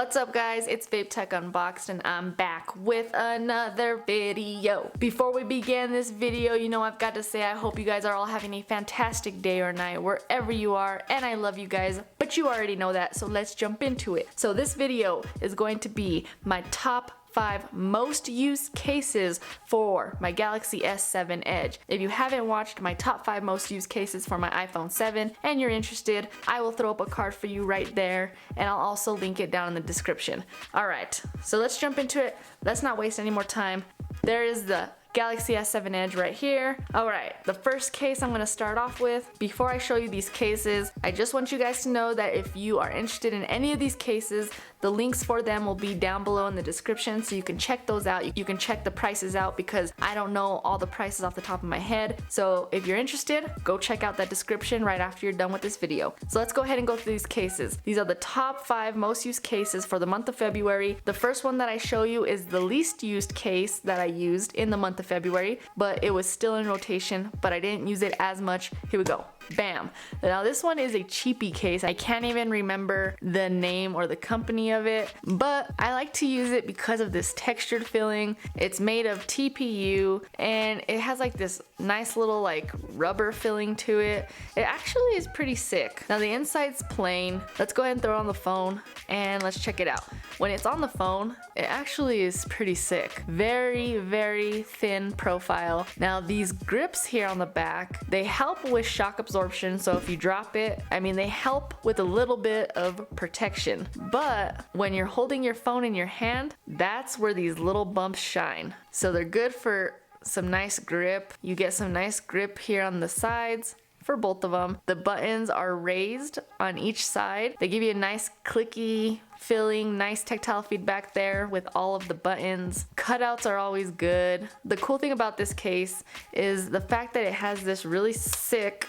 What's up guys, it's Vape Tech Unboxed and I'm back with another video. Before we begin this video, you know I've got to say I hope you guys are all having a fantastic day or night wherever you are, and I love you guys, but you already know that, so let's jump into it. So this video is going to be my top 5 most used cases for my Galaxy S7 Edge. If you haven't watched my top 5 most used cases for my iPhone 7 and you're interested, I will throw up a card for you right there, and I'll also link it down in the description. Alright, so let's jump into it. Let's not waste any more time. There is the Galaxy S7 Edge right here. Alright, the first case I'm going to start off with. Before I show you these cases, I just want you guys to know that if you are interested in any of these cases, the links for them will be down below in the description, so you can check those out. You can check the prices out because I don't know all the prices off the top of my head. So if you're interested, go check out that description right after you're done with this video. So let's go ahead and go through these cases. These are the top 5 most used cases for the month of February. The first one that I show you is the least used case that I used in the month of February, but it was still in rotation, but I didn't use it as much. Here we go. Bam. Now this one is a cheapy case. I can't even remember the name or the company of it, but I like to use it because of this textured filling. It's made of TPU and it has like this nice little like rubber filling to it. It actually is pretty sick. Now the inside's plain. Let's go ahead and throw it on the phone and let's check it out. When it's on the phone, it actually is pretty sick. Very, very thin profile. Now these grips here on the back, they help with shock absorption, so if you drop it, I mean, they help with a little bit of protection. But when you're holding your phone in your hand, that's where these little bumps shine. So they're good for some nice grip. You get some nice grip here on the sides for both of them. The buttons are raised on each side. They give you a nice clicky feeling, nice tactile feedback there with all of the buttons. Cutouts are always good. The cool thing about this case is the fact that it has this really sick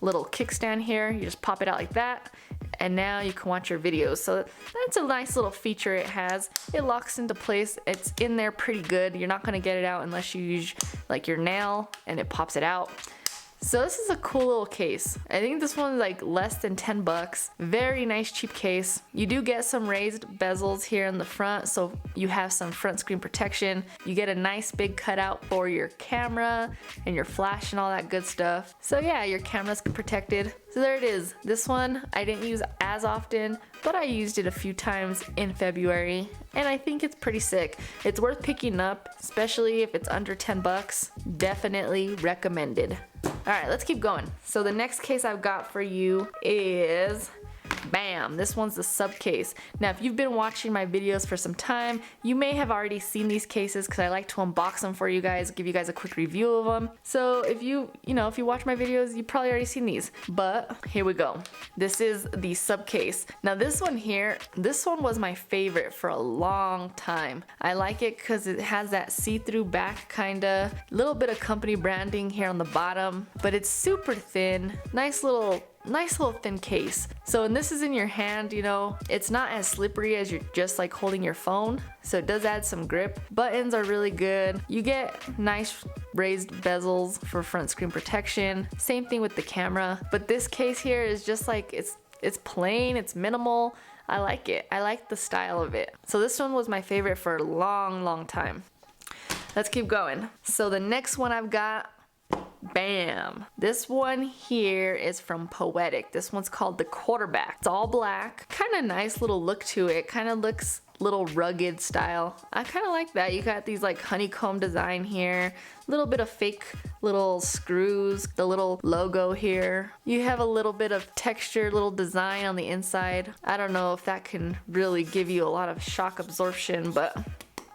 little kickstand here. You just pop it out like that, and now you can watch your videos. So that's a nice little feature it has. It locks into place. It's in there pretty good. You're not gonna get it out unless you use like your nail and it pops it out. So this is a cool little case. I think this one's like less than 10 bucks. Very nice cheap case. You do get some raised bezels here in the front, so you have some front screen protection. You get a nice big cutout for your camera and your flash and all that good stuff. So yeah, your camera's protected. So there it is. This one I didn't use as often, but I used it a few times in February, and I think it's pretty sick. It's worth picking up, especially if it's under 10 bucks. Definitely recommended. Alright, let's keep going. So the next case I've got for you is, bam, this one's the sub case. Now if you've been watching my videos for some time, you may have already seen these cases because I like to unbox them for you guys, give you guys a quick review of them. So if you watch my videos, you've probably already seen these, but here we go. This is the sub case. Now this one here, this one was my favorite for a long time. I like it because it has that see-through back kinda, little bit of company branding here on the bottom, but it's super thin, nice little thin case. So when this is in your hand, you know, it's not as slippery as you're just like holding your phone. So it does add some grip. Buttons are really good. You get nice raised bezels for front screen protection. Same thing with the camera. But this case here is just like, it's plain, it's minimal. I like it. I like the style of it. So this one was my favorite for a long, long time. Let's keep going. So the next one I've got, bam. This one here is from Poetic. This one's called the Quarterback. It's all black. Kind of nice little look to it. Kind of looks little rugged style. I kind of like that. You got these like honeycomb design here. A little bit of fake little screws. The little logo here. You have a little bit of texture, little design on the inside. I don't know if that can really give you a lot of shock absorption, but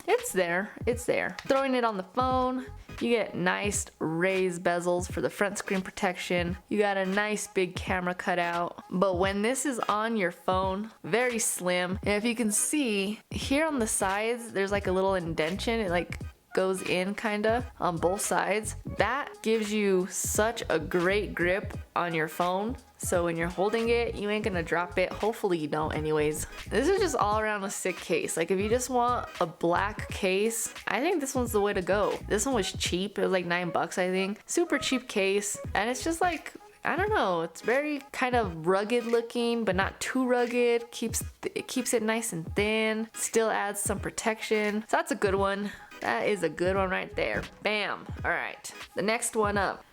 it's there. It's there. Throwing it on the phone. You get nice raised bezels for the front screen protection. You got a nice big camera cutout. But when this is on your phone, very slim. And if you can see, here on the sides, there's like a little indentation. It like goes in kinda on both sides. That gives you such a great grip on your phone. So when you're holding it, you ain't gonna drop it. Hopefully you don't anyways. This is just all around a sick case. Like if you just want a black case, I think this one's the way to go. This one was cheap. It was like 9 bucks, I think. Super cheap case. And it's just like, I don't know, it's very kind of rugged looking, but not too rugged. It keeps it nice and thin, still adds some protection. So that's a good one. That is a good one right there. Bam. All right, the next one up.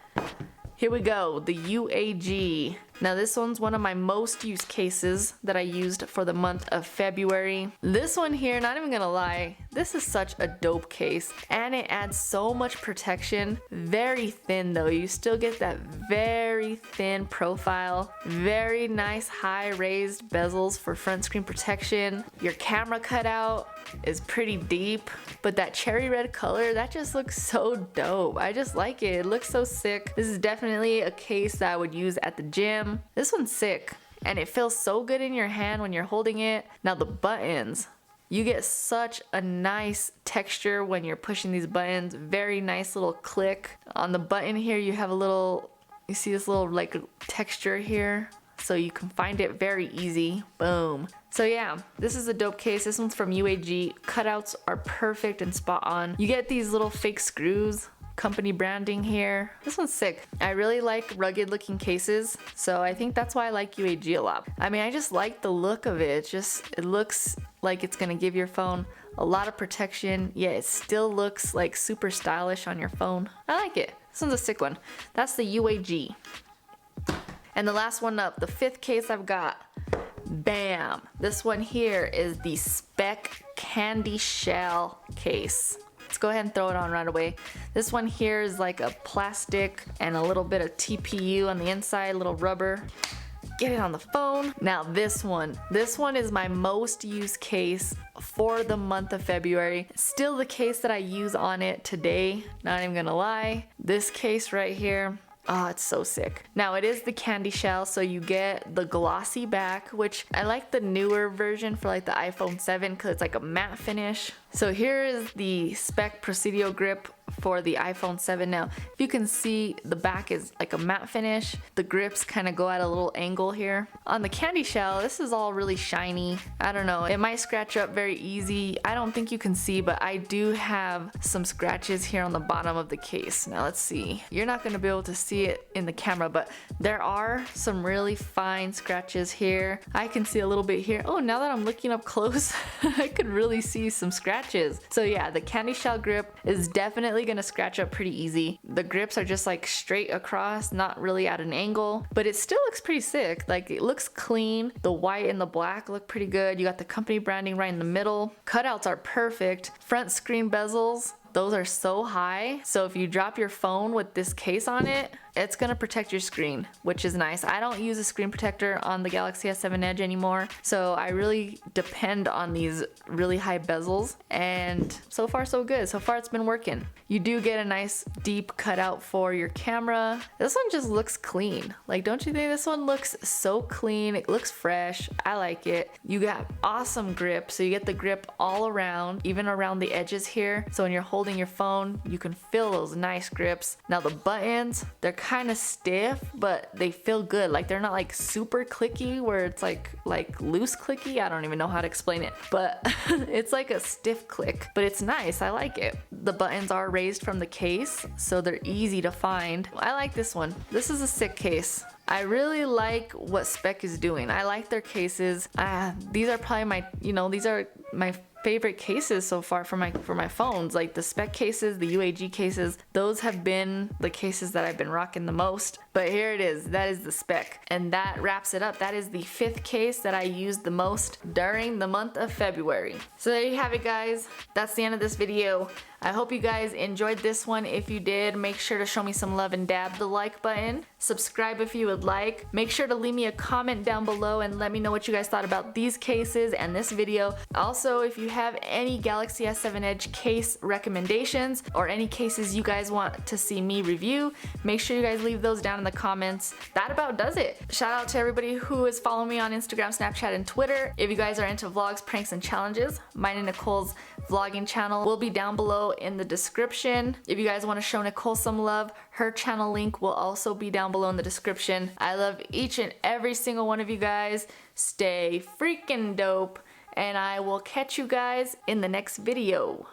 Here we go, the UAG. Now this one's one of my most used cases that I used for the month of February. This one here, not even gonna lie, this is such a dope case and it adds so much protection. Very thin though, you still get that very thin profile. Very nice high raised bezels for front screen protection. Your camera cutout is pretty deep, but that cherry red color, that just looks so dope. I just like it. It looks so sick. This is definitely a case that I would use at the gym. This one's sick and it feels so good in your hand when you're holding it. Now the buttons, you get such a nice texture when you're pushing these buttons. Very nice little click. On the button here you have a little, you see this little like texture here, so you can find it very easy. Boom. So yeah, this is a dope case. This one's from UAG. Cutouts are perfect and spot on. You get these little fake screws, company branding here. This one's sick. I really like rugged looking cases, so I think that's why I like UAG a lot. I mean, I just like the look of it. It looks like it's gonna give your phone a lot of protection, yet it still looks like super stylish on your phone. I like it. This one's a sick one. That's the UAG. And the last one up, the fifth case I've got. Bam! This one here is the Speck candy shell case. Let's go ahead and throw it on right away. This one here is like a plastic and a little bit of TPU on the inside, little rubber. Get it on the phone. Now this one is my most used case for the month of February. Still the case that I use on it today, not even gonna lie. This case right here, oh, it's so sick. Now it is the candy shell, so you get the glossy back, which I like the newer version for like the iPhone 7 because it's like a matte finish. So here is the Speck Presidio grip for the iPhone 7. Now, if you can see, the back is like a matte finish. The grips kind of go at a little angle here. On the candy shell, this is all really shiny. I don't know, it might scratch up very easy. I don't think you can see, but I do have some scratches here on the bottom of the case. Now let's see. You're not gonna be able to see it in the camera, but there are some really fine scratches here. I can see a little bit here. Oh, now that I'm looking up close, I could really see some scratches. So yeah, the candy shell grip is definitely gonna scratch up pretty easy. The grips are just like straight across, not really at an angle, but it still looks pretty sick. Like it looks clean. The white and the black look pretty good. You got the company branding right in the middle. Cutouts are perfect. Front screen bezels, those are so high. So if you drop your phone with this case on it, it's gonna protect your screen, which is nice. I don't use a screen protector on the Galaxy S7 Edge anymore, so I really depend on these really high bezels, and so far so good. So far it's been working. You do get a nice deep cutout for your camera. This one just looks clean. Like, don't you think this one looks so clean? It looks fresh. I like it. You got awesome grip, so you get the grip all around, even around the edges here. So when you're holding your phone, you can feel those nice grips. Now the buttons, they're kind of stiff, but they feel good. Like they're not like super clicky where it's like loose clicky. I don't even know how to explain it, but it's like a stiff click, but it's nice. I like it. The buttons are raised from the case, so they're easy to find. I like this one. This is a sick case. I really like what Speck is doing. I like their cases. These are probably these are my favorite cases so far for my phones. Like the Speck cases, the UAG cases, those have been the cases that I've been rocking the most. But here it is, that is the Speck, and that wraps it up. That is the fifth case that I used the most during the month of February. So there you have it, guys. That's the end of this video. I hope you guys enjoyed this one. If you did, make sure to show me some love and dab the like button. Subscribe if you would like. Make sure to leave me a comment down below and let me know what you guys thought about these cases and this video. Also, if you have any Galaxy S7 Edge case recommendations or any cases you guys want to see me review, make sure you guys leave those down in the comments. That about does it. Shout out to everybody who is following me on Instagram, Snapchat, and Twitter. If you guys are into vlogs, pranks, and challenges, mine and Nicole's vlogging channel will be down below in the description. If you guys want to show Nicole some love, her channel link will also be down below in the description. I love each and every single one of you guys. Stay freaking dope, and I will catch you guys in the next video.